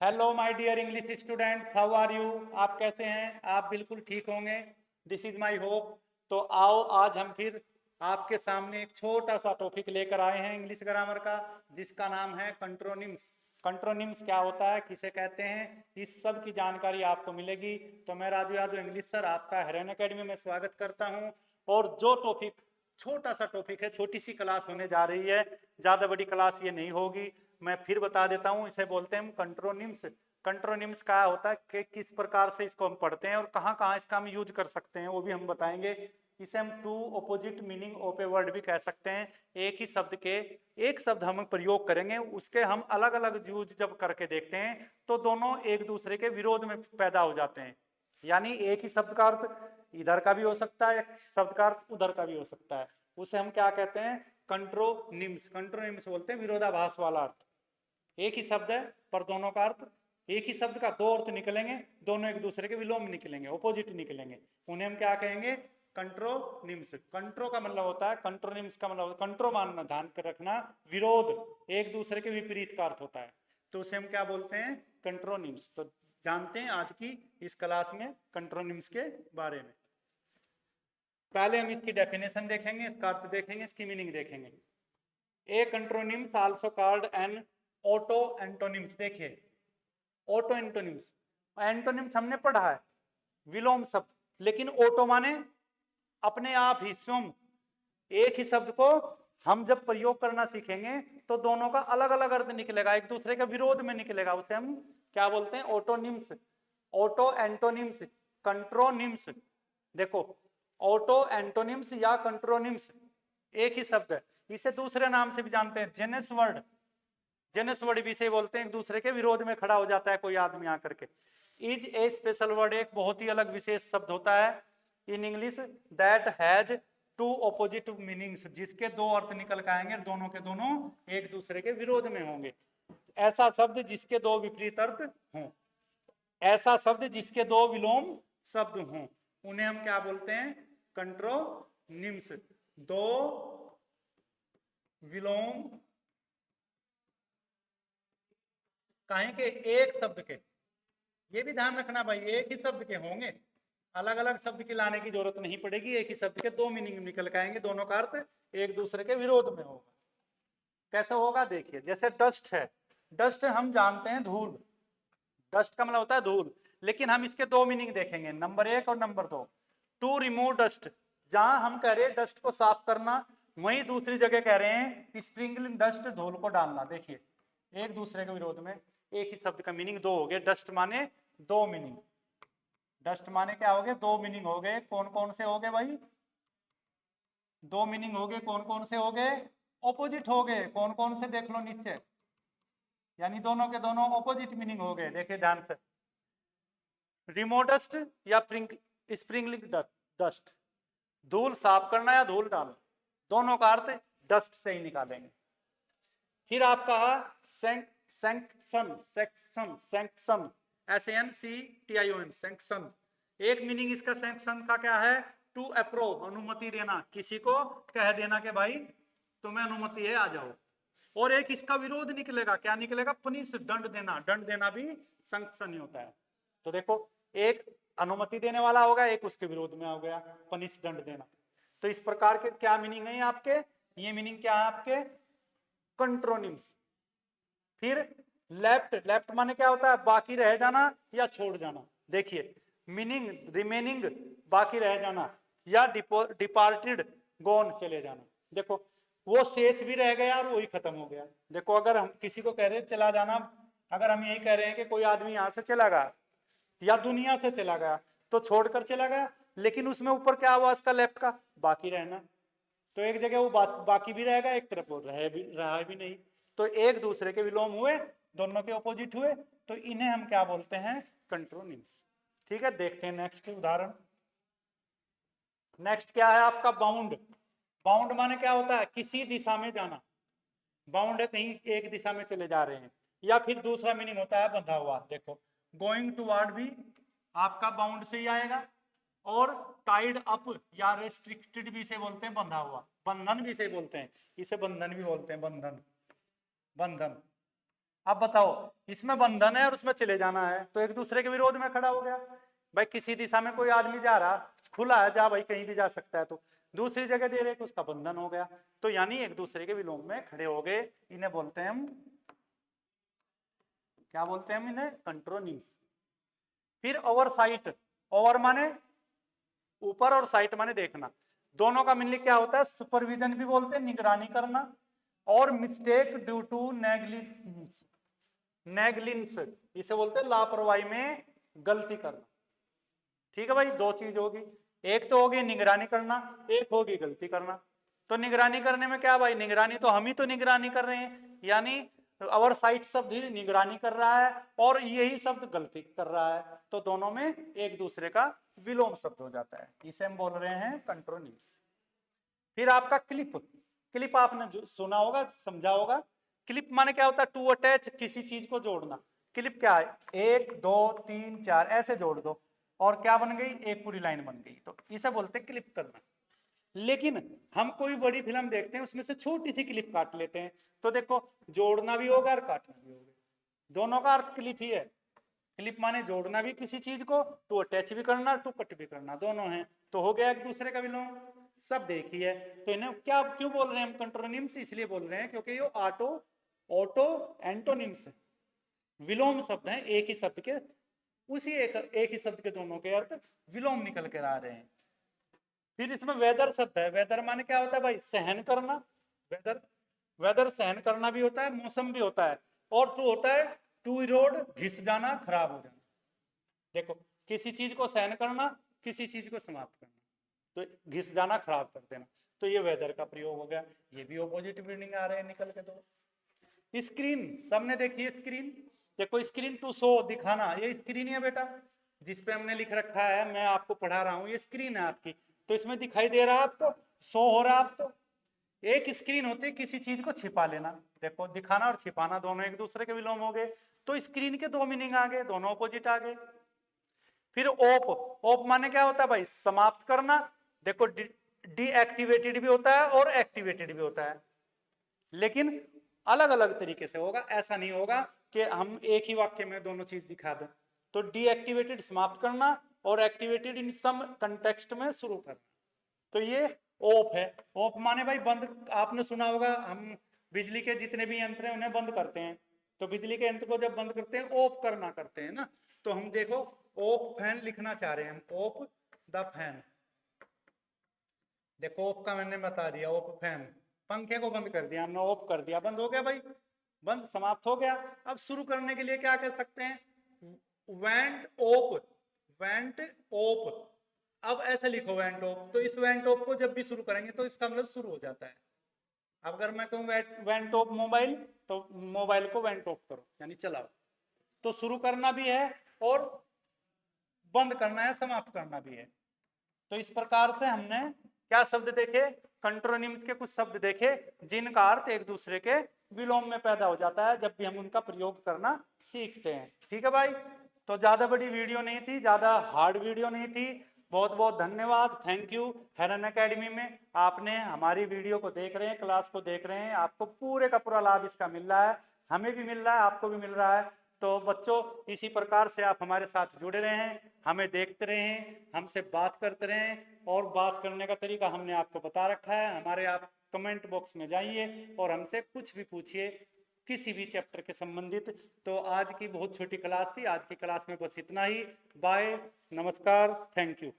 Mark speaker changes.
Speaker 1: Hello my dear English students, how are you. आप कैसे हैं? आप बिल्कुल ठीक होंगे, दिस इज माय होप। तो आओ, आज हम फिर आपके सामने एक छोटा सा टॉपिक लेकर आए हैं इंग्लिश ग्रामर का, जिसका नाम है कंट्रोनिम्स। कंट्रोनिम्स क्या होता है, किसे कहते हैं, इस सब की जानकारी आपको मिलेगी। तो मैं राजू यादव इंग्लिश सर आपका हेरन एकेडमी में स्वागत करता हूं। और जो टॉपिक, छोटा सा टॉपिक है, छोटी सी क्लास होने जा रही है, ज्यादा बड़ी क्लास ये नहीं होगी। मैं फिर बता देता हूं, इसे बोलते हैं कंट्रोनिम्स। कंट्रोनिम्स क्या होता है कि किस प्रकार से इसको हम पढ़ते हैं और कहाँ कहाँ इसका हम यूज कर सकते हैं, वो भी हम बताएंगे। इसे हम two opposite meaning of a word भी कह सकते हैं। एक ही शब्द के एक शब्द हम प्रयोग करेंगे, उसके हम अलग अलग यूज जब करके देखते हैं तो दोनों एक दूसरे के विरोध में पैदा हो जाते हैं। यानी एक ही शब्द का अर्थ इधर का भी हो सकता है, एक शब्द का अर्थ उधर का भी हो सकता है। उसे हम क्या कहते हैं? कंट्रोनिम्स। कंट्रोनिम्स बोलते हैं विरोधाभास वाला अर्थ। एक ही शब्द है पर दोनों का अर्थ, एक ही शब्द का दो अर्थ निकलेंगे, दोनों एक दूसरे के विलोम निकलेंगे, ऑपोजिट निकलेंगे। उन्हें हम क्या कहेंगे? कंट्रोनिम्स। कंट्रो का मतलब होता है, कंट्रोनिम्स का मतलब कंट्रो मानना, ध्यान कर रखना, विरोध, एक दूसरे के विपरीत का अर्थ होता है। तो उसे हम क्या बोलते हैं? कंट्रोनिम्स। तो जानते हैं आज की इस क्लास में कंट्रोनिम्स के बारे में। पहले हम इसकी डेफिनेशन देखेंगे, इसका अर्थ देखेंगे, इसकी मीनिंग देखेंगे। A contronyms also called an auto antonyms. देखिए, ऑटो एंटोनिम्स, एंटोनिम्स हमने पढ़ा है विलोम शब्द, लेकिन ऑटो माने अपने आप ही, स्वयं। एक ही शब्द को हम जब प्रयोग करना सीखेंगे तो दोनों का अलग अलग अर्थ निकलेगा, एक दूसरे के विरोध में निकलेगा। उसे हम क्या बोलते हैं? ऑटोनिम्स, ऑटो एंटोनिम्स, कंट्रोनिम्स। देखो, ऑटो एंटोनिम्स या कंट्रोनिम्स एक ही शब्द है। इसे दूसरे नाम से भी जानते हैं, जेनस वर्ड। जेनस वर्ड भी से बोलते हैं, एक दूसरे के विरोध में खड़ा हो जाता है कोई आदमी आकर के। इज ए स्पेशल वर्ड, एक बहुत ही अलग विशेष शब्द होता है in English that has two opposite meanings, जिसके दो अर्थ निकल के आएंगे, दोनों के दोनों एक दूसरे के विरोध में होंगे। ऐसा शब्द जिसके दो विपरीत अर्थ हों, ऐसा शब्द जिसके दो विलोम शब्द हों, उन्हें हम क्या बोलते हैं? कंट्रोनिम्स। दो विलोम कहें के एक शब्द के, ये भी ध्यान रखना भाई, एक ही शब्द के होंगे, अलग अलग शब्द की लाने की जरूरत नहीं पड़ेगी। एक ही शब्द के दो मीनिंग निकल के आएंगे, दोनों का अर्थ एक दूसरे के विरोध में होगा। कैसे होगा? देखिए, जैसे डस्ट है, डस्ट हम जानते हैं धूल, डस्ट का मतलब होता है धूल, लेकिन हम इसके दो मीनिंग देखेंगे, नंबर एक और नंबर दो। टू रिमूव डस्ट, जहां हम कह रहे हैं डस्ट को साफ करना, वहीं दूसरी जगह कह रहे हैं स्प्रिंगलिंग डस्ट, धूल को डालना। देखिए, एक दूसरे के विरोध में, एक ही शब्द का मीनिंग दो हो गए। डस्ट माने दो मीनिंग, डस्ट माने क्या हो गए? दो मीनिंग हो गए। कौन कौन से हो गए भाई? दो मीनिंग हो गए। कौन कौन से हो गए? ऑपोजिट हो गए। कौन कौन से? देख लो नीचे, यानी दोनों के दोनों ऑपोजिट मीनिंग हो गए। देखिए ध्यान से, रिमोडस्ट या स्प्रिंगलिंग डस्ट, धूल साफ करना या धूल डालना, दोनों का अर्थ डस्ट से ही निकालेंगे। फिर आप कहा sanction, sanction, sanction, SANCTION, sanction. एक मीनिंग इसका सैंक्शन का क्या है? टू अप्रूव, अनुमति देना, किसी को कह देना कि भाई तुम्हें अनुमति है, आ जाओ। और एक इसका विरोध निकलेगा, क्या निकलेगा? पनिश, दंड देना। दंड देना भी सैंक्शन ही होता है। तो देखो, एक अनुमति देने वाला होगा, एक उसके विरोध में हो गया, पनिश, दंड देना। तो इस प्रकार के क्या मीनिंग है आपके? ये मीनिंग क्या है आपके? कंट्रोनिम्स। फिर लेफ्ट, लेफ्ट माने क्या होता है? बाकी रह जाना या छोड़ जाना। देखिए, मीनिंग रिमेनिंग, बाकी रह जाना, या डिपार्टेड, गॉन, चले जाना। देखो, वो शेष भी रह गया और वही खत्म हो गया। देखो, अगर हम किसी को कह रहे हैं चला जाना, अगर हम यही कह रहे हैं कि कोई आदमी यहां से चला गया या दुनिया से चला गया, तो छोड़कर चला गया, लेकिन उसमें ऊपर क्या हुआ? उसका लेफ्ट का बाकी रहना। तो एक जगह वो बाकी भी रहेगा, एक तरफ वो रहा भी नहीं। तो एक दूसरे के विलोम हुए, दोनों के ऑपोजिट हुए, तो इन्हें हम क्या बोलते हैं? कंट्रोनिम्स। ठीक है, देखते हैं नेक्स्ट उदाहरण। नेक्स्ट क्या है आपका? बाउंड। बाउंड माने क्या होता है? किसी दिशा में जाना। बाउंड है, कहीं एक दिशा में चले जा रहे हैं। या फिर दूसरा मीनिंग होता है बंधा हुआ। देखो, गोइंग टुवर्ड भी आपका बाउंड से ही आएगा, और टाइड अप या रेस्ट्रिक्टेड भी से बोलते हैं, बंधा हुआ, बंधन भी से बोलते हैं, इसे बंधन भी बोलते हैं, बंधन, बंधन। अब बताओ, इसमें बंधन है और उसमें चले जाना है, तो एक दूसरे के विरोध में खड़ा हो गया। भाई किसी दिशा में कोई आदमी जा रहा, खुला है, जा भाई कहीं भी जा सकता है, तो दूसरी जगह दे रहे कि उसका बंधन हो गया, तो यानी एक दूसरे के विलोम में खड़े हो गए। इन्हें बोलते हैं हम, क्या बोलते हैं हम इन्हें? कंट्रोनिम्स। फिर ओवरसाइट, ओवर माने ऊपर और साइट माने देखना, दोनों का मीनिंग क्या होता है? सुपरविजन भी बोलते हैं, निगरानी करना, और mistake due to negligence, negligence इसे बोलते हैं लापरवाही में गलती करना। ठीक है भाई, दो चीज होगी, एक तो होगी निगरानी करना, एक होगी गलती करना। तो निगरानी करने में क्या भाई, निगरानी तो हम ही तो निगरानी कर रहे हैं, यानी अवर साइट शब्द ही निगरानी कर रहा है और यही शब्द गलती कर रहा है, तो दोनों में एक दूसरे का विलोम शब्द हो जाता है, इसे हम बोल रहे हैं कंट्रोनिम्स। फिर आपका क्लिप, क्लिप आपने जो सुना होगा, समझा होगा। क्लिप माने क्या होता है? टू अटैच, किसी चीज को जोड़ना। क्लिप क्या है? 1 2 3 4 ऐसे जोड़ दो और क्या बन गई? एक पूरी लाइन बन गई, तो इसे बोलते हैं क्लिप करना। लेकिन हम कोई बड़ी फिल्म देखते हैं, उसमें से छोटी सी क्लिप काट लेते हैं, तो देखो जोड़ना भी होगा और काटना भी होगा, दोनों का अर्थ क्लिप ही है। क्लिप माने जोड़ना भी किसी चीज को, टू अटैच भी करना, टू कट भी करना, दोनों हैं, तो हो गया एक दूसरे का विलोम। सब देखी है, तो इन्हें क्या क्यों बोल रहे हैं हम कंट्रोनिम्स? इसलिए बोल रहे हैं क्योंकि ये ऑटो ऑटो एंटोनिम्स है, विलोम शब्द हैं, एक ही शब्द के, उसी एक ही शब्द के दोनों के अर्थ विलोम निकल कर आ रहे हैं। फिर इसमें वेदर शब्द है, वेदर माने क्या होता है भाई? सहन करना। वेदर, वेदर सहन करना भी होता है, मौसम भी होता है, और जो होता है टू इरोड, घिस जाना, खराब हो जाना। देखो, किसी चीज को सहन करना, किसी चीज को समाप्त करना, तो घिस जाना, खराब कर देना, तो ये वेदर का प्रयोग हो गया। ये भी ऑपोजिट मीनिंग आ रहे हैं निकल के। तो स्क्रीन, सबने देखी है स्क्रीन? देखो, स्क्रीन टू शो, दिखाना, ये स्क्रीन है बेटा, जिसपे हमने लिख रखा है, मैं आपको पढ़ा रहा हूँ, ये स्क्रीन है आपकी, तो इसमें दिखाई दे रहा है आपको, शो हो रहा है आपको। एक स्क्रीन होती है किसी चीज को छिपा लेना, देखो दिखाना और छिपाना दोनों एक दूसरे के विलोम हो गए, तो स्क्रीन के दो मीनिंग आ गए, दोनों ऑपोजिट आ गए। फिर ओप, ओप माने क्या होता है भाई? समाप्त करना। देखो डीएक्टिवेटेड भी होता है और एक्टिवेटेड भी होता है, लेकिन अलग अलग तरीके से होगा, ऐसा नहीं होगा कि हम एक ही वाक्य में दोनों चीज दिखा दें। तो डीएक्टिवेटेड समाप्त करना और एक्टिवेटेड इन सम कंटेक्स्ट में शुरू करना, तो ये ओप है। ओप माने भाई बंद, आपने सुना होगा, हम बिजली के जितने भी यंत्र हैं उन्हें बंद करते हैं, तो बिजली के यंत्र को जब बंद करते हैं ओप करना करते हैं ना, तो हम देखो ओप फैन लिखना चाह रहे हैं हम, ओप द फैन, देखो ओप का मैंने बता दिया, ओप फैन, पंखे को बंद कर दिया हमने, ऑफ कर दिया, बंद हो गया भाई, बंद समाप्त हो गया। अब शुरू करने के लिए क्या कह सकते हैं? वेंट ओप, वेंट ओप, अब ऐसे लिखो वेंट ओप, तो इस वेंट ओप को जब भी शुरू करेंगे तो इसका मतलब शुरू हो जाता है। अब अगर मैं कहूँ वेंट ओप मोबाइल, तो मोबाइल को वेंट ओप करो यानी चलाओ, तो शुरू करना भी है और बंद करना है, समाप्त करना भी है। तो इस प्रकार से हमने क्या शब्द देखे? कंट्रोनिम्स के कुछ शब्द देखे जिनका अर्थ एक दूसरे के विलोम में पैदा हो जाता है जब भी हम उनका प्रयोग करना सीखते हैं। ठीक है भाई, तो ज्यादा बड़ी वीडियो नहीं थी, ज्यादा हार्ड वीडियो नहीं थी। बहुत बहुत धन्यवाद, थैंक यू। हेरन एकेडमी में आपने हमारी वीडियो को देख रहे हैं, क्लास को देख रहे हैं, आपको पूरे का पूरा लाभ इसका मिल रहा है, हमें भी मिल रहा है, आपको भी मिल रहा है। तो बच्चों, इसी प्रकार से आप हमारे साथ जुड़े रहें, हमें देखते रहें, हमसे बात करते रहें, और बात करने का तरीका हमने आपको बता रखा है। हमारे आप कमेंट बॉक्स में जाइए और हमसे कुछ भी पूछिए किसी भी चैप्टर के संबंधित। तो आज की बहुत छोटी क्लास थी, आज की क्लास में बस इतना ही। बाय, नमस्कार, थैंक यू।